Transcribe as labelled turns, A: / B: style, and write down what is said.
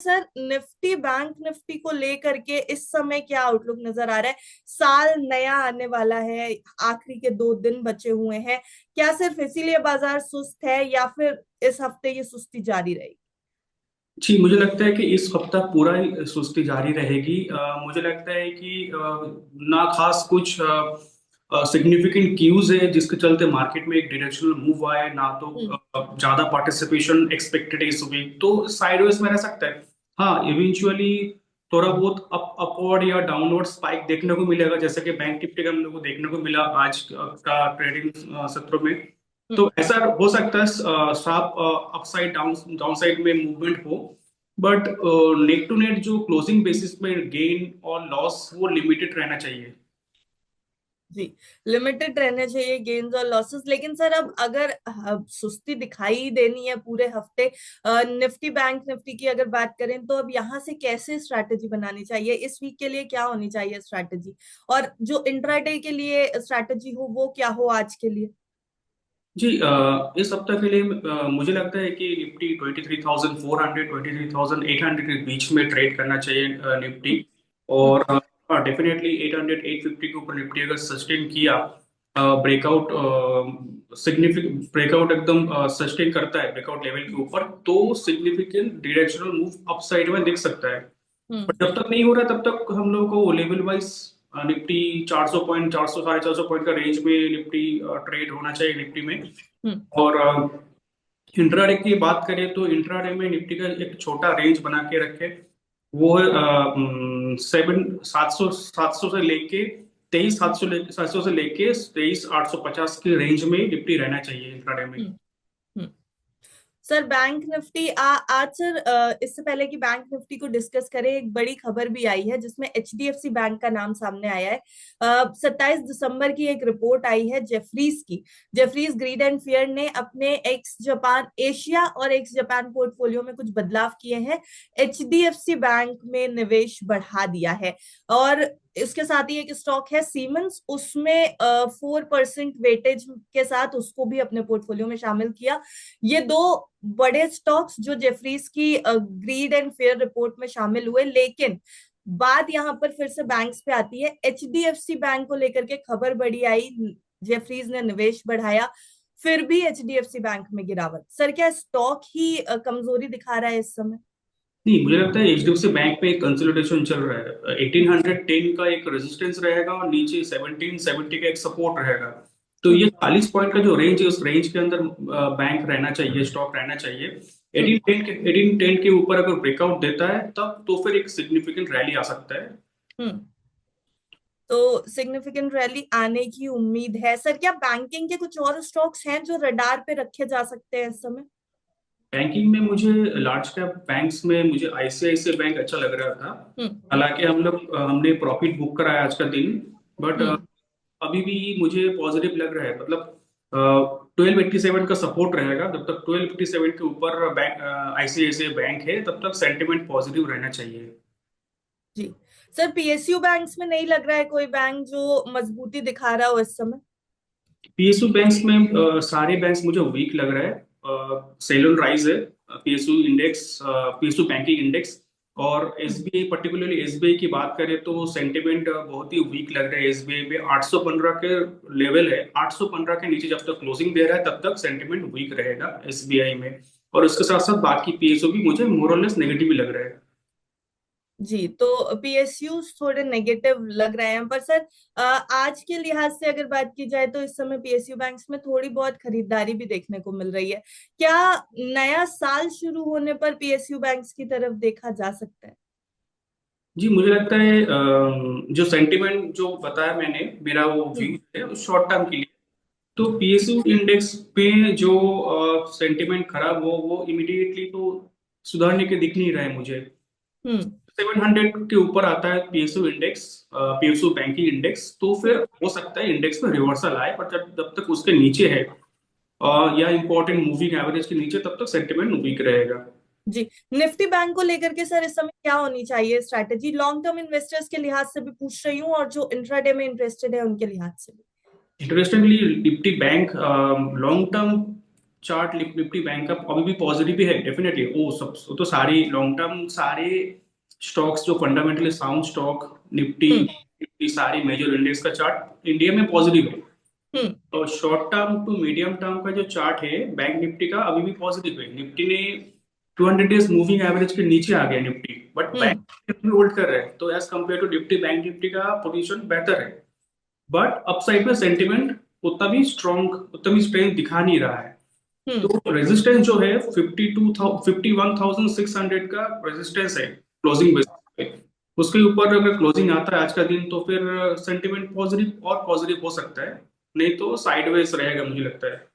A: Sir Nifty bank Nifty को लेकर के इस समय क्या आउटलुक नजर आ रहा है? साल नया आने वाला है, आखिरी के 2 दिन बचे हुए हैं। क्या सिर्फ इसीलिए बाजार सुस्त है या फिर इस हफ्ते ये सुस्ती जारी रहेगी?
B: जी, मुझे लगता है कि इस हफ्ता पूरा ही सुस्ती जारी रहेगी। मुझे लगता है कि ना खास कुछ सिग्निफिकेंट क्यूज है जिसके चलते मार्केट में एक डायरेक्शनल मूव आए, ना तो
A: हम्म।
B: ज्यादा पार्टिसिपेशन एक्सपेक्टेड है इस वीक, तो साइडवेज में रह सकता है। हाँ, इवेंचुअली थोड़ा बहुत अपवर्ड या डाउनवर्ड स्पाइक देखने को मिलेगा, जैसे कि बैंक निफ्टी का हम लोग को देखने को मिला आज का ट्रेडिंग सत्र में। तो
A: हम्म।
B: ऐसा हो सकता है शार्प अपसाइड डाउन साइड में मूवमेंट हो, बट नेट टू नेट जो क्लोजिंग बेसिस में गेन और लॉस वो लिमिटेड रहना चाहिए।
A: जी, लिमिटेड रहने चाहिए गेन्स और लॉसेस। लेकिन सर अब अगर सुस्ती दिखाई देनी है पूरे हफ्ते, निफ्टी बैंक निफ्टी की अगर बात करें तो अब यहाँ से कैसे स्ट्रैटेजी बनानी चाहिए? इस वीक के लिए क्या होनी चाहिए स्ट्रैटेजी? और जो इंट्राडे के लिए स्ट्रैटेजी हो वो क्या हो आज के लिए?
B: जी, इस सप्ताह के लिए मुझे लगता है कि निफ्टी 23,400 23,800 के बीच में ट्रेड करना चाहिए, निफ्टी।
A: हम्म।
B: और डेफिनेटली 800 850 के ऊपर निफ्टी अगर सस्टेन किया, ब्रेकआउट सिग्निफिकेंट ब्रेकआउट एकदम सस्टेन करता है ब्रेकआउट लेवल के ऊपर, तो सिग्निफिकेंट डायरेक्शनल मूव अपसाइड में दिख सकता है।
A: हम्म।
B: बट जब तक नहीं हो रहा तब तक हम लोग को level wise Nifty 400 point 400 450 point का रेंज में निफ्टी ट्रेड होना चाहिए निफ्टी में।
A: हम्म।
B: और इंट्राडे की बात करें तो इंट्राडे में निफ्टी का एक छोटा रेंज बना के रखे, वो है 700 से लेके 23,700 से लेके 23,850 की रेंज में निफ्टी रहना चाहिए इंट्राडे में।
A: हम्म। हम्म। सर बैंक निफ्टी आज सर, इससे पहले कि बैंक निफ्टी को डिस्कस करें, एक बड़ी खबर भी आई है जिसमें एचडीएफसी बैंक का नाम सामने आया है। 27 दिसंबर की एक रिपोर्ट आई है जेफरीज की। जेफरीज ग्रीड एंड फेयर ने अपने एक्स जापान एशिया और एक्स जापान पोर्टफोलियो में कुछ बदलाव किए हैं। एचडीएफसी बैंक में निवेश बढ़ा दिया है। और इसके साथ ही एक स्टॉक है सीमेंस, उसमें 4% वेटेज के साथ उसको भी अपने पोर्टफोलियो में शामिल किया। ये दो बड़े स्टॉक्स जो जेफरीज की ग्रीड एंड फेयर रिपोर्ट में शामिल हुए। लेकिन बात यहाँ पर फिर से बैंक्स पे आती है। एचडीएफसी बैंक को लेकर के खबर बड़ी आई, जेफरीज ने निवेश बढ़ाया, फिर भी एचडीएफसी बैंक में गिरावट। सर क्या स्टॉक ही कमजोरी दिखा रहा है इस समय?
B: नहीं, मुझे लगता है एचडीएफसी बैंक में एक कंसोलिडेशन चल रहा है। 1810 का एक रेजिस्टेंस रहेगा और नीचे 1770 का एक सपोर्ट रहेगा। तो ये
A: हम्म।
B: 40 पॉइंट का जो रेंज है उस रेंज के अंदर बैंक रहना चाहिए, स्टॉक रहना चाहिए।
A: हम्म।
B: 1810 के ऊपर अगर ब्रेकआउट देता है तब तो फिर एक सिग्निफिकेंट रैली आ सकता है।
A: हम्म। तो सिग्निफिकेंट रैली आने की उम्मीद है। सर क्या बैंकिंग के कुछ और स्टॉक्स हैं जो रडार पे रखे जा सकते हैं इस समय?
B: बैंकिंग में मुझे लार्ज कैप बैंक्स में मुझे आईसीआईसीआई बैंक अच्छा लग रहा था।
A: हम्म।
B: हालांकि हमने प्रॉफिट बुक कराया आज का दिन, बट
A: हम्म।
B: अभी भी मुझे पॉजिटिव लग रहा है। मतलब 1287 का सपोर्ट रहेगा, जब तक 1257 के ऊपर बैंक आईसीआईसीआई बैंक है तब तक सेंटिमेंट पॉजिटिव रहना चाहिए।
A: जी। सर पीएसयू बैंक्स में नहीं लग रहा है कोई बैंक जो मजबूती दिखा रहा हो इस समय?
B: पीएसयू बैंक्स में सारे बैंक्स मुझे वीक लग रहा है। सेलन राइज है, PSU index, PSU banking index. और एसबीआई, पर्टिकुलरली एसबीआई की बात करें तो सेंटिमेंट बहुत ही वीक लग रहा है एसबीआई में। 815 के लेवल है, 815 के नीचे जब तक क्लोजिंग दे रहा है तब तक सेंटिमेंट वीक रहेगा एसबीआई में। और उसके साथ साथ बाकी पीएसयू भी मुझे मोर और लेस नेगेटिव ही लग रहा है।
A: जी, तो पीएसयू थोड़े नेगेटिव लग रहे हैं। पर सर आज के लिहाज से अगर बात की जाए तो इस समय पीएसयू बैंक्स में थोड़ी बहुत खरीदारी भी देखने को मिल रही है। क्या नया साल शुरू होने पर पीएसयू बैंक्स की तरफ देखा जा सकता है?
B: जी, मुझे लगता है जो सेंटिमेंट जो बताया मैंने, मेरा वो व्यू
A: हम्म।
B: है शॉर्ट टर्म के लिए। तो पीएसयू इंडेक्स पे जो सेंटिमेंट खराब हो वो इमिडिएटली तो सुधारने के दिख नहीं रहा है मुझे।
A: हम्म।
B: 700 के ऊपर आता है PSU index, PSU banking index, तो फिर हो सकता है इंडेक्स में रिवर्सल आए। पर जब जब तक उसके नीचे है या इंपॉर्टेंट मूविंग एवरेज के नीचे, तब तक सेंटिमेंट वीक रहेगा।
A: जी। निफ्टी बैंक को लेकर के सर इस समय क्या होनी चाहिए स्ट्रैटेजी? लॉन्ग टर्म इन्वेस्टर्स के लिहाज से भी पूछ रही हूँ और जो इंट्राडे में इंटरेस्टेड है उनके लिहाज से भी।
B: Interestingly Nifty bank long term chart Nifty bank का अभी भी पॉजिटिव भी है डेफिनेटली। वो तो सारी लॉन्ग टर्म सारे स्टॉक्स जो fundamentally sound stock, Nifty
A: hmm.
B: Nifty सारी मेजर इंडेक्स का चार्ट इंडिया में पॉजिटिव है।
A: हम्म।
B: और short term to medium term का जो चार्ट है बैंक निफ्टी का अभी भी पॉजिटिव है। निफ्टी ने 200 डेज मूविंग एवरेज के नीचे आ गया Nifty, but bank
A: hmm.
B: Nifty hold कर रहे हैं, तो as compare to Nifty bank Nifty का पोजीशन बेटर है। बट अपसाइड में सेंटिमेंट उतना भी स्ट्रेंथ दिखा नहीं रहा है।
A: हम्म।
B: तो रेजिस्टेंस जो है 51,600 का रेजिस्टेंस है क्लोजिंग बेसिस पे। उसके ऊपर अगर क्लोजिंग आता है आज का दिन तो फिर सेंटिमेंट पॉजिटिव और पॉजिटिव हो सकता है, नहीं तो साइडवेज रहेगा मुझे लगता है।